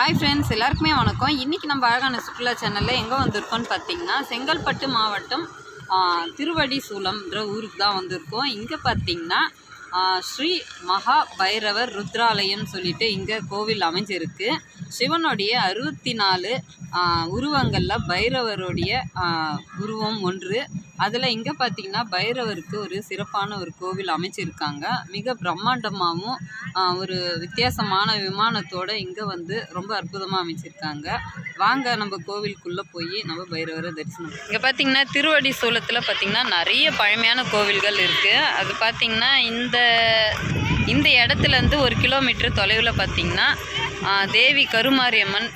Hi friends, எல்லாருக்குமே வணக்கம். இன்றைக்கி நம்ம அழகான சுற்றுலா சேனலில் எங்கே வந்திருக்கோன்னு பார்த்தீங்கன்னா, செங்கல்பட்டு மாவட்டம் திருவடி சூலம்ன்ற ஊருக்கு தான் வந்திருக்கோம். இங்கே பார்த்தீங்கன்னா ஸ்ரீ மகா பைரவர் ருத்ராலயம்னு சொல்லிட்டு இங்கே கோவில் அமைஞ்சிருக்கு. சிவனுடைய 64 உருவங்களில் பைரவருடைய உருவம் ஒன்று. அதில் இங்கே பார்த்திங்கன்னா பைரவருக்கு ஒரு சிறப்பான ஒரு கோவில் அமைச்சிருக்காங்க. மிக பிரம்மாண்டமாகவும் ஒரு வித்தியாசமான விமானத்தோடு இங்கே வந்து ரொம்ப அற்புதமாக அமைச்சிருக்காங்க. வாங்க நம்ம கோவிலுக்குள்ளே போய் நம்ம பைரவரை தரிசனம். இங்கே பார்த்திங்கன்னா திருவடி சூலத்தில் பார்த்திங்கன்னா நிறைய பழமையான கோவில்கள் இருக்குது. அது பார்த்திங்கன்னா இந்த இடத்துலேருந்து 1 கிலோமீட்டர் தொலைவில் பார்த்திங்கன்னா தேவி கருமாரியம்மன்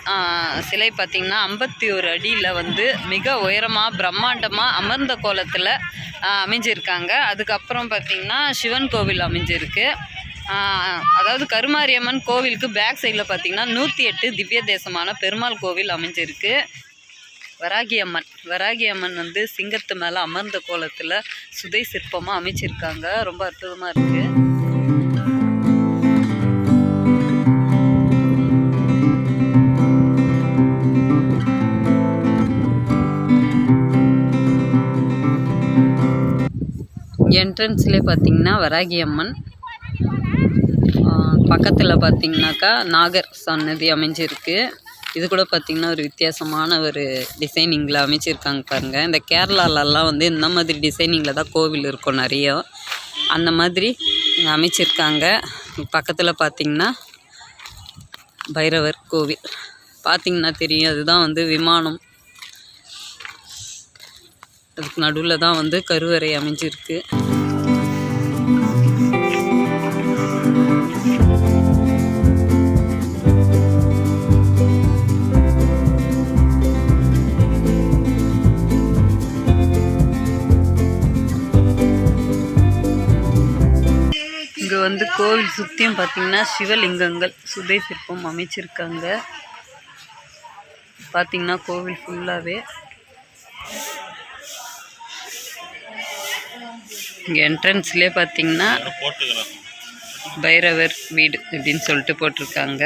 சிலை பார்த்திங்கன்னா 51 அடியில் வந்து மிக உயரமாக பிரம்மாண்டமாக அமர்ந்த கோலத்தில் அமைஞ்சிருக்காங்க. அதுக்கப்புறம் பார்த்திங்கன்னா சிவன் கோவில் அமைஞ்சிருக்கு. அதாவது கருமாரியம்மன் கோவிலுக்கு பேக் சைடில் பார்த்திங்கன்னா 108 திவ்ய தேசமான பெருமாள் கோவில் அமைஞ்சிருக்கு. வராகியம்மன் வந்து சிங்கத்து மேலே அமர்ந்த கோலத்தில் சுதை சிற்பமாக அமைச்சிருக்காங்க. ரொம்ப அற்புதமாக இருக்குது. என்ட்ரன்ஸ்லேயே பார்த்திங்கன்னா வராகியம்மன், பக்கத்தில் பார்த்திங்கனாக்கா நாகர் சன்னதி அமைஞ்சிருக்கு. இது கூட பார்த்திங்கன்னா ஒரு வித்தியாசமான ஒரு டிசைனிங்கில் அமைச்சிருக்காங்க பாருங்கள். இந்த கேரளாலெலாம் வந்து இந்த மாதிரி டிசைனிங்கில் தான் கோவில் இருக்கும் நிறைய. அந்த மாதிரி அமைச்சிருக்காங்க. பக்கத்தில் பார்த்திங்கன்னா பைரவர் கோவில் பார்த்திங்கன்னா தெரியும். அதுதான் வந்து விமானம். அதுக்கு நடுவில் தான் வந்து கருவறை அமைஞ்சிருக்கு. இங்கே வந்து கோவில் சுற்றியும் பார்த்திங்கன்னா சிவலிங்கங்கள் சுதை சிற்பம் அமைச்சிருக்காங்க. பார்த்திங்கன்னா கோவில் ஃபுல்லாகவே இங்கே என்ட்ரன்ஸ்லேயே பார்த்திங்கன்னா பைரவர் வீடு அப்படின்னு சொல்லிட்டு போட்டிருக்காங்க.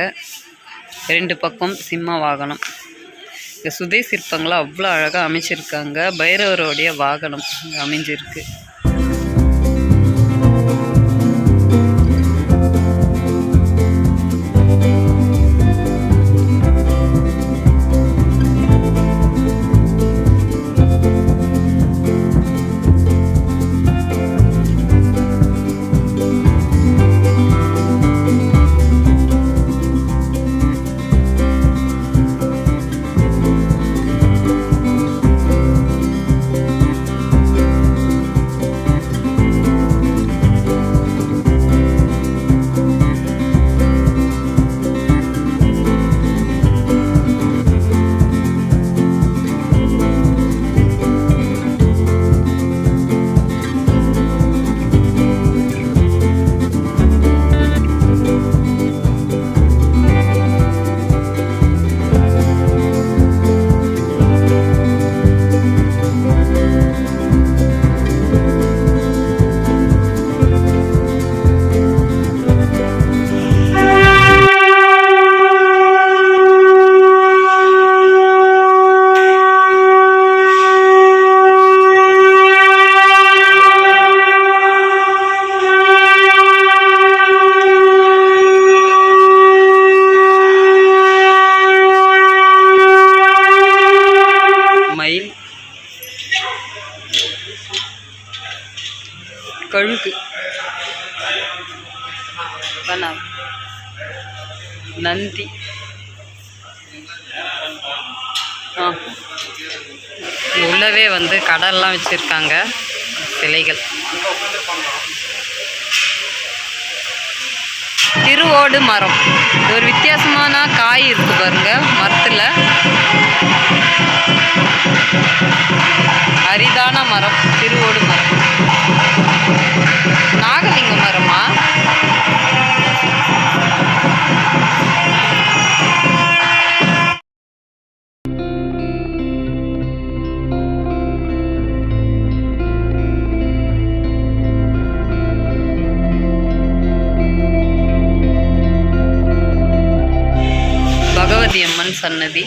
2 பக்கம் சிம்ம வாகனம். இந்த சுதை சிற்பங்களை அவ்வளோ அழகாக அமைச்சிருக்காங்க. பைரவருடைய வாகனம் அமைஞ்சிருக்கு. கழுகு, நந்தி, உள்ளவே வந்து கடல்லாம் வச்சுருக்காங்க சிலைகள். திருவோடு மரம், இது ஒரு வித்தியாசமான காய் இருக்குது பாருங்க மரத்தில். அரிதான மரம் திருவோடு மரம். நாகலிங்க மரமா? பகவதி சன்னதி.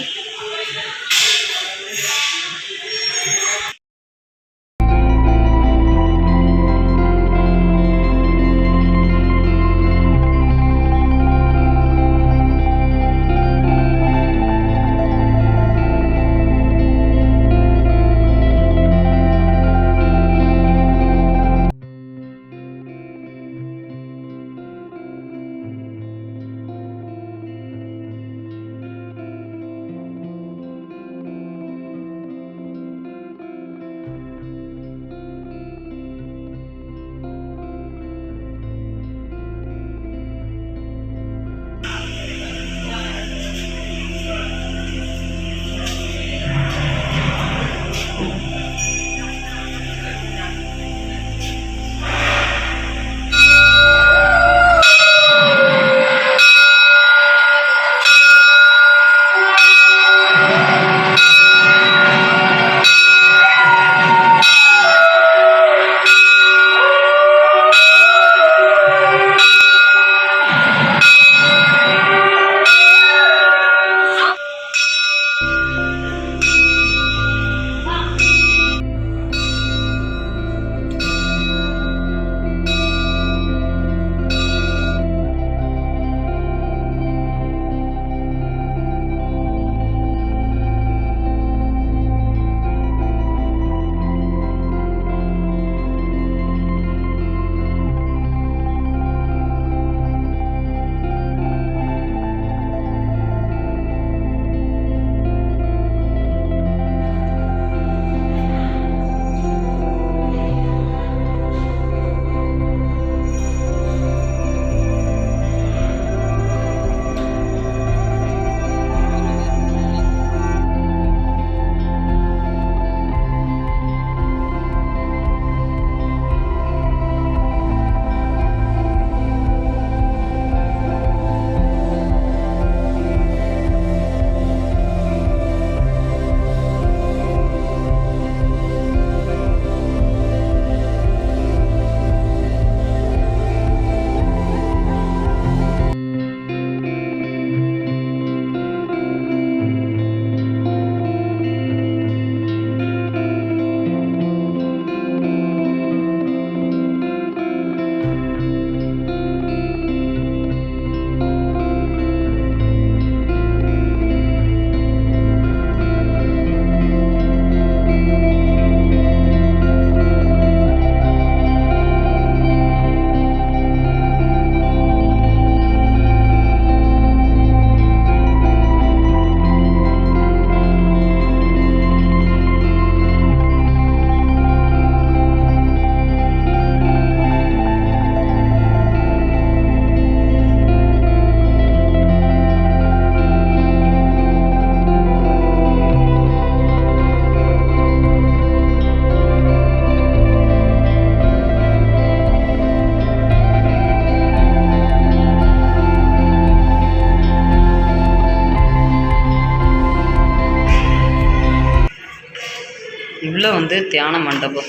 இவ்வளோ வந்து தியான மண்டபம்.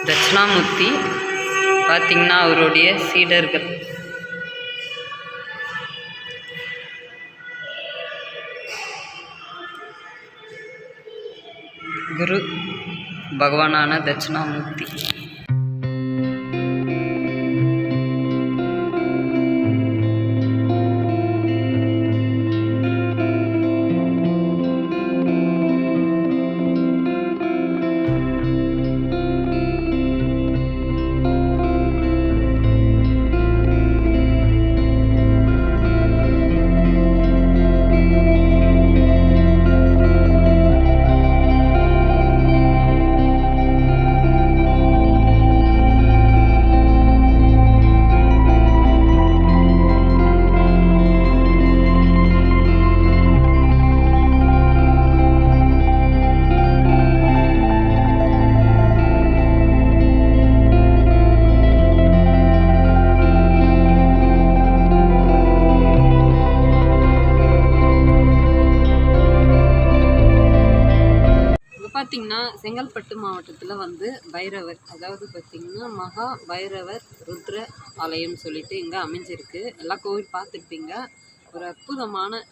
தட்சிணாமூர்த்தி பார்த்திங்கன்னா அவருடைய சீடர்கள். குரு பகவானான தட்சிணாமூர்த்தி. பார்த்திங்கன்னா செங்கல்பட்டு மாவட்டத்தில் வந்து பைரவர், அதாவது பார்த்திங்கன்னா மகா பைரவர் ருத்ர ஆலயம்னு சொல்லிட்டு இங்கே அமைஞ்சிருக்கு. எல்லா கோவில் பார்த்துருப்பீங்க. ஒரு அற்புதமான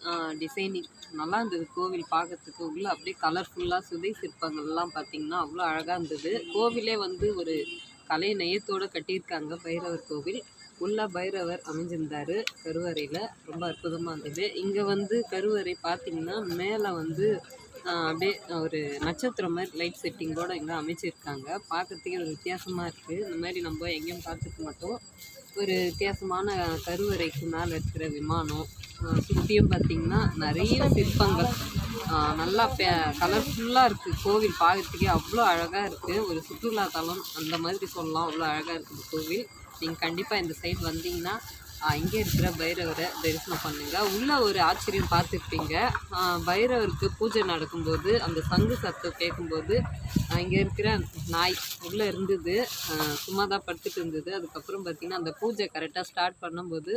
டிசைனிங் நல்லா இருந்தது. கோவில் பார்க்கறதுக்கு உள்ளே அப்படியே கலர்ஃபுல்லாக சுதை சிற்பங்கள்லாம் பார்த்திங்கன்னா அவ்வளோ அழகாக இருந்தது. கோவிலே வந்து ஒரு கலை நயத்தோடு கட்டியிருக்காங்க. பைரவர் கோவில் உள்ள பைரவர் அமைஞ்சிருந்தார் கருவறையில். ரொம்ப அற்புதமாக இருந்தது. இங்கே வந்து கருவறை பார்த்திங்கன்னா மேலே வந்து அப்படியே ஒரு நட்சத்திரம் மாதிரி லைட் செட்டிங்கோடு இங்கே அமைச்சிருக்காங்க. பார்க்குறதுக்கே ஒரு வித்தியாசமாக இருக்குது. இந்த மாதிரி நம்ம எங்கேயும் பார்த்துக்க மாட்டோம். ஒரு வித்தியாசமான கருவறைக்கு மேலே இருக்கிற விமானம் சுற்றியும் பார்த்திங்கன்னா நிறைய சிற்பங்கள் நல்லா கலர்ஃபுல்லாக இருக்குது. கோவில் பார்க்குறதுக்கே அவ்வளோ அழகாக இருக்குது. ஒரு சுற்றுலாத்தலம் அந்த மாதிரி சொல்லலாம். அவ்வளோ அழகாக இருக்குது கோவில். நீங்கள் கண்டிப்பாக இந்த சைடு வந்தீங்கன்னா இங்கே இருக்கிற பைரவரை தரிசனம் பண்ணுங்கள். உள்ளே ஒரு ஆச்சரியம் பார்த்துருப்பீங்க. பைரவருக்கு பூஜை நடக்கும்போது அந்த சங்கு சத்தம் கேட்கும்போது இங்கே இருக்கிற நாய் உள்ளே இருந்தது. சும்மா தான் படுத்துட்டு இருந்தது. அதுக்கப்புறம் பார்த்திங்கன்னா அந்த பூஜை கரெக்டாக ஸ்டார்ட் பண்ணும்போது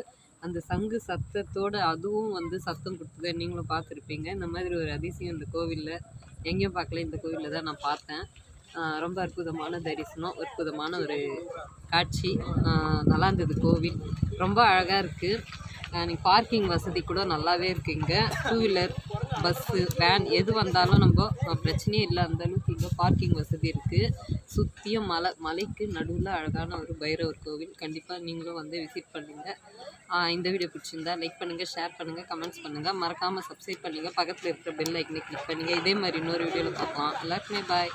அந்த சங்கு சத்தத்தோடு அதுவும் வந்து சத்தம் கொடுத்தது. நீங்களும் பார்த்துருப்பீங்க. இந்த மாதிரி ஒரு அதிசயம் இந்த கோவிலில் எங்கேயும் பார்க்கல. இந்த கோவிலில் தான் நான் பார்த்தேன். ரொம்ப அற்புதமான தரிசனம், அற்புதமான ஒரு காட்சி. நல்லா இருந்தது கோவில். ரொம்ப அழகாக இருக்குது. நீங்கள் பார்க்கிங் வசதி கூட நல்லாவே இருக்குது. இங்கே டூ வீலர் பஸ்ஸு வேன் எது வந்தாலும் நம்ம பிரச்சனையே இல்லை. அந்தளவுக்கு இங்கே பார்க்கிங் வசதி இருக்குது. சுற்றியும் மலைக்கு நடுவில் அழகான ஒரு பைரவர் கோவில். கண்டிப்பாக நீங்களும் வந்து விசிட் பண்ணுங்கள். இந்த வீடியோ பிடிச்சிருந்தா லைக் பண்ணுங்கள், ஷேர் பண்ணுங்கள், கமெண்ட்ஸ் பண்ணுங்கள். மறக்காமல் சப்ஸ்கிரைப் பண்ணுங்கள். பக்கத்தில் இருக்கிற பெல் ஐக்கனை கிளிக் பண்ணுங்கள். இதே மாதிரி இன்னொரு வீடியோவில் பார்க்கலாம். எல்லாருக்குமே பாய்.